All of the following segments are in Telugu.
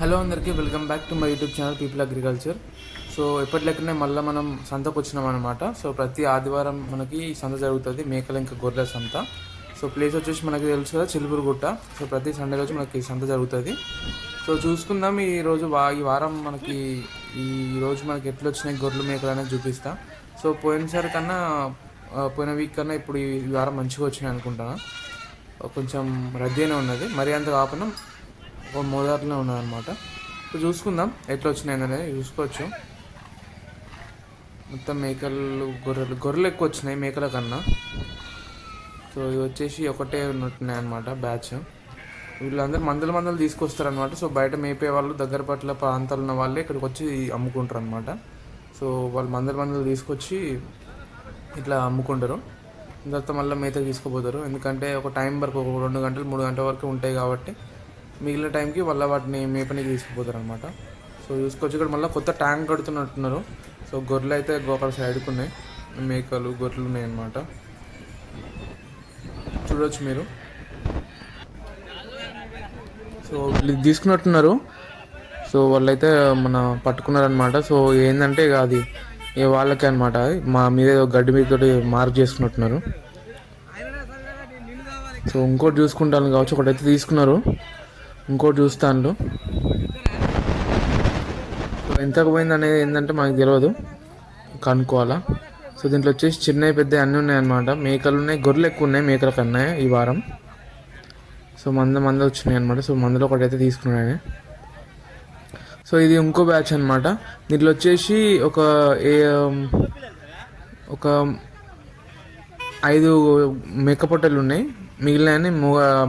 హలో అందరికీ welcome back to my YouTube channel people agriculture. So ఎప్పటిలెక్కనే మళ్ళీ మనం సంతకు వచ్చినాం అనమాట. సో ప్రతి ఆదివారం మనకి సంత జరుగుతుంది, మేకల ఇంకా గొర్రెల సంత. సో ప్లేస్ వచ్చేసి మనకి తెలుసు కదా, చిలుపురుగుట్ట. సో ప్రతి సండే రోజు మనకి సంత జరుగుతుంది. సో చూసుకుందాం ఈ వారం మనకి ఈ రోజు మనకి ఎట్లా వచ్చినాయి గొర్రెలు మేకలు అనేది చూపిస్తా. సో పోయినసారి కన్నా పోయిన వీక్ కన్నా ఇప్పుడు ఈ వారం మంచిగా వచ్చినాయి అనుకుంటాను. కొంచెం రద్దీనే ఉన్నది, మరీ అంత కాకుండా ఒక మోదారులో ఉన్నదన్నమాట. ఇప్పుడు చూసుకుందాం ఎట్లా వచ్చినాయి అనేది చూసుకోవచ్చు. మొత్తం మేకలు గొర్రెలు ఎక్కువ వచ్చినాయి మేకల కన్నా. సో ఇవి వచ్చేసి ఒకటే ఉన్నట్టున్నాయి అనమాట బ్యాచ్. వీళ్ళందరూ మందలు తీసుకొస్తారనమాట. సో బయట మేపే వాళ్ళు దగ్గర పట్ల ప్రాంతాలు ఉన్న వాళ్ళే ఇక్కడికి వచ్చి అమ్ముకుంటారు అనమాట. సో వాళ్ళు మందలు తీసుకొచ్చి ఇట్లా అమ్ముకుంటారు. తర్వాత మళ్ళీ మేత తీసుకుపోతారు. ఎందుకంటే ఒక టైం వరకు ఒక 2 గంటలు 3 గంటల వరకు ఉంటాయి కాబట్టి మిగిలిన టైంకి వాళ్ళ వాటిని మేపనికి తీసుకుపోతారు అనమాట. సో చూసుకోవచ్చు, ఇక్కడ మళ్ళీ కొత్త ట్యాంక్ కడుతున్నట్టున్నారు. సో గొర్రెలు అయితే ఒక సైడ్కి ఉన్నాయి, మేకలు గొర్రెలు ఉన్నాయి అన్నమాట. చూడవచ్చు మీరు. సో వీళ్ళు తీసుకున్నట్టున్నారు. సో వాళ్ళైతే పట్టుకున్నారనమాట. సో ఏంటంటే అది వాళ్ళకే అనమాట, మా మీద గడ్డి మీద తోటి మార్క్ చేసుకున్నట్టున్నారు. సో ఇంకోటి చూసుకుంటాను కావచ్చు, ఒకటైతే తీసుకున్నారు, ఇంకోటి చూస్తాను. సో ఎంతకు పోయింది అనేది ఏంటంటే మనకు తెలియదు, కనుక్కోవాలా. సో దీంట్లో వచ్చేసి చిన్నవి పెద్ద అన్నీ ఉన్నాయన్నమాట. మేకలు ఉన్నాయి, గొర్రెలు ఎక్కువ ఉన్నాయి మేకల కన్నా ఈ వారం. సో మంద వచ్చినాయి అనమాట. సో మందులో ఒకటైతే తీసుకున్నాను. సో ఇది ఇంకో బ్యాచ్ అనమాట. దీంట్లో వచ్చేసి ఒక 5 మేక పొట్టలు ఉన్నాయి, మిగిలిన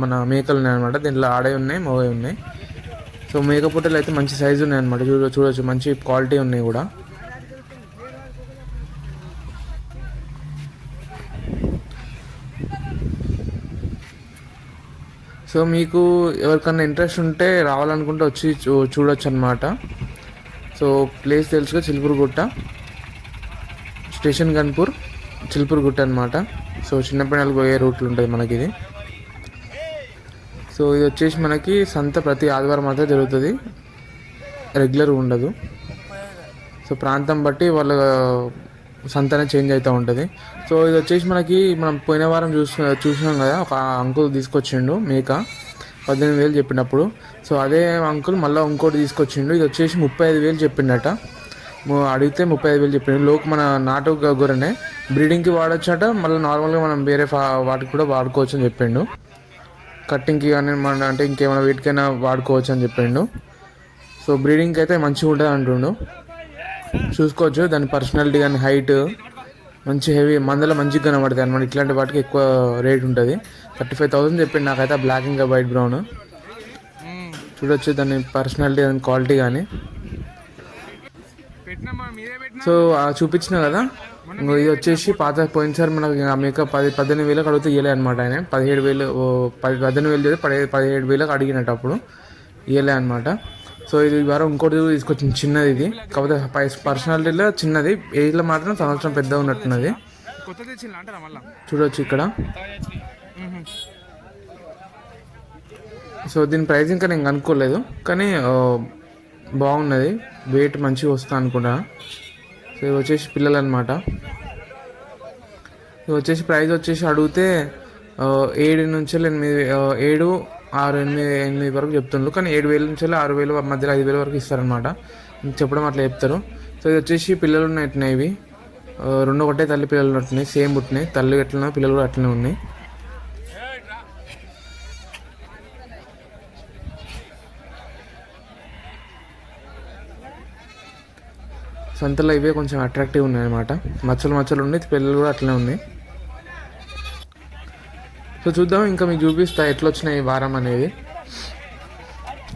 మన మేకలు ఉన్నాయి అనమాట. దీంట్లో ఆడవి ఉన్నాయి, మగవి ఉన్నాయి. సో మేక పొట్టలు అయితే మంచి సైజు ఉన్నాయి అనమాట. చూడవచ్చు, మంచి క్వాలిటీ ఉన్నాయి కూడా. సో మీకు ఎవరికన్నా ఇంట్రెస్ట్ ఉంటే రావాలనుకుంటే వచ్చి చూడొచ్చు అనమాట. సో ప్లేస్ తెలుసుగా, చిలుపురుగుట్ట స్టేషన్ గన్పూర్, చిలుపురుగుట్ట అనమాట. సో చిన్నపిల్లలకు పోయే రూట్లు ఉంటుంది మనకి ఇది. సో ఇది వచ్చేసి మనకి సంత ప్రతి ఆదివారం మాత్రం జరుగుతుంది, రెగ్యులర్ ఉండదు. సో ప్రాంతం బట్టి వాళ్ళ సంతనే చేంజ్ అవుతూ ఉంటుంది. సో ఇది వచ్చేసి మనం పోయిన వారం చూసినాం కదా, ఒక అంకుల్ తీసుకొచ్చిండు మేక, 18,000 చెప్పినప్పుడు. సో అదే అంకుల్ మళ్ళీ ఇంకోటి తీసుకొచ్చిండు. ఇది వచ్చేసి 35,000 చెప్పిండట. అడిగితే 35,000 చెప్పిండు. మన నాటు గొర్రెనే, బ్రీడింగ్కి వాడచ్చట, మళ్ళీ నార్మల్గా మనం వేరే వాటికి కూడా వాడుకోవచ్చు అని చెప్పిండు. కట్టింగ్కి కానీ అంటే ఇంకేమైనా వీటికైనా వాడుకోవచ్చు అని చెప్పిండు. సో బ్రీడింగ్కి అయితే మంచిగా ఉంటుంది అంటుండు. చూసుకోవచ్చు దాని పర్సనాలిటీ కానీ, హైట్ మంచి హెవీ, మందలో మంచిగా కనబడుతుంది అనమాట. ఇట్లాంటి వాటికి ఎక్కువ రేట్ ఉంటుంది. 35,000 చెప్పిండు నాకైతే, బ్లాక్ ఇంకా వైట్ బ్రౌన్. చూడొచ్చు దాని పర్సనాలిటీ, దాని క్వాలిటీ కానీ. సో చూపించిన కదా, ఇది వచ్చేసి పోయినసారి మనకి మేక 18,000 అడిగితే ఇవ్వలే అనమాట. ఆయన 18,000 చేస్తే 17,000 అడిగినట్టు అప్పుడు ఇవ్వలే అనమాట. సో ఇది వారం ఇంకోటి తీసుకొచ్చింది, చిన్నది ఇది. కాకపోతే పర్సనాలిటీలో చిన్నది, ఏజ్లో మాత్రం సంవత్సరం పెద్దగా ఉన్నట్టున్నది. చూడవచ్చు ఇక్కడ. సో దీని ప్రైస్ ఇంకా నేను కనుక్కోలేదు, కానీ బాగున్నది, వెయిట్ మంచిగా వస్తా అనుకుంటా. సో ఇవి వచ్చేసి పిల్లలు అనమాట. ఇవి వచ్చేసి ప్రైస్ వచ్చేసి అడిగితే 7 నుంచి 7, 6, 8 వరకు చెప్తుండ్రు. కానీ 7,000 నుంచి 6,000 మధ్యలో 5,000 వరకు ఇస్తారనమాట. చెప్పడం అట్లా చెప్తారు. సో ఇది వచ్చేసి పిల్లలు ఉన్నట్టున్నాయి. ఇవి 2 ఒకటే తల్లి పిల్లలు ఉన్నట్టున్నాయి, సేమ్ పుట్టినాయి. తల్లి ఎట్లనో పిల్లలు కూడా అట్లనే ఉన్నాయి. సంతలో ఇవే కొంచెం అట్రాక్టివ్ ఉన్నాయి అనమాట. మచ్చలు ఉన్నాయి, పిల్లలు కూడా అట్లనే ఉన్నాయి. సో చూద్దాం, ఇంకా మీకు చూపిస్తా ఎట్లా వచ్చినాయి ఈ వారం అనేది.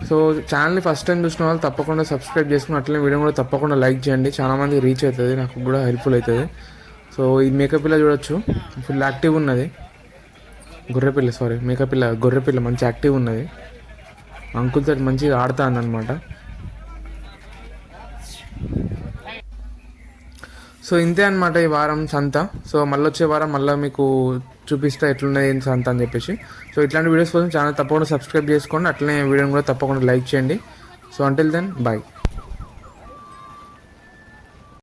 సో ఛానల్ని ఫస్ట్ టైం చూసిన వాళ్ళు తప్పకుండా సబ్స్క్రైబ్ చేసుకుని, అట్లనే వీడియో కూడా తప్పకుండా లైక్ చేయండి. చాలామందికి రీచ్ అవుతుంది, నాకు కూడా హెల్ప్ఫుల్ అవుతుంది. సో ఈ మేకపిల్ల చూడొచ్చు, ఫుల్ యాక్టివ్ ఉన్నది. గొర్రెపిల్ల మంచి యాక్టివ్ ఉన్నది. అంకుల్తో మంచిగా ఆడుతుంది అనమాట. సో ఇంతే అనమాట ఈ వారం సంత. సో మళ్ళీ వచ్చే వారం మళ్ళీ మీకు చూపిస్తా ఎట్లున్నది ఏంటి సంత అని చెప్పేసి. సో ఇట్లాంటి వీడియోస్ కోసం ఛానల్ తప్పకుండా సబ్స్క్రైబ్ చేసుకోండి, అట్లనే వీడియోని కూడా తప్పకుండా లైక్ చేయండి. So until then bye.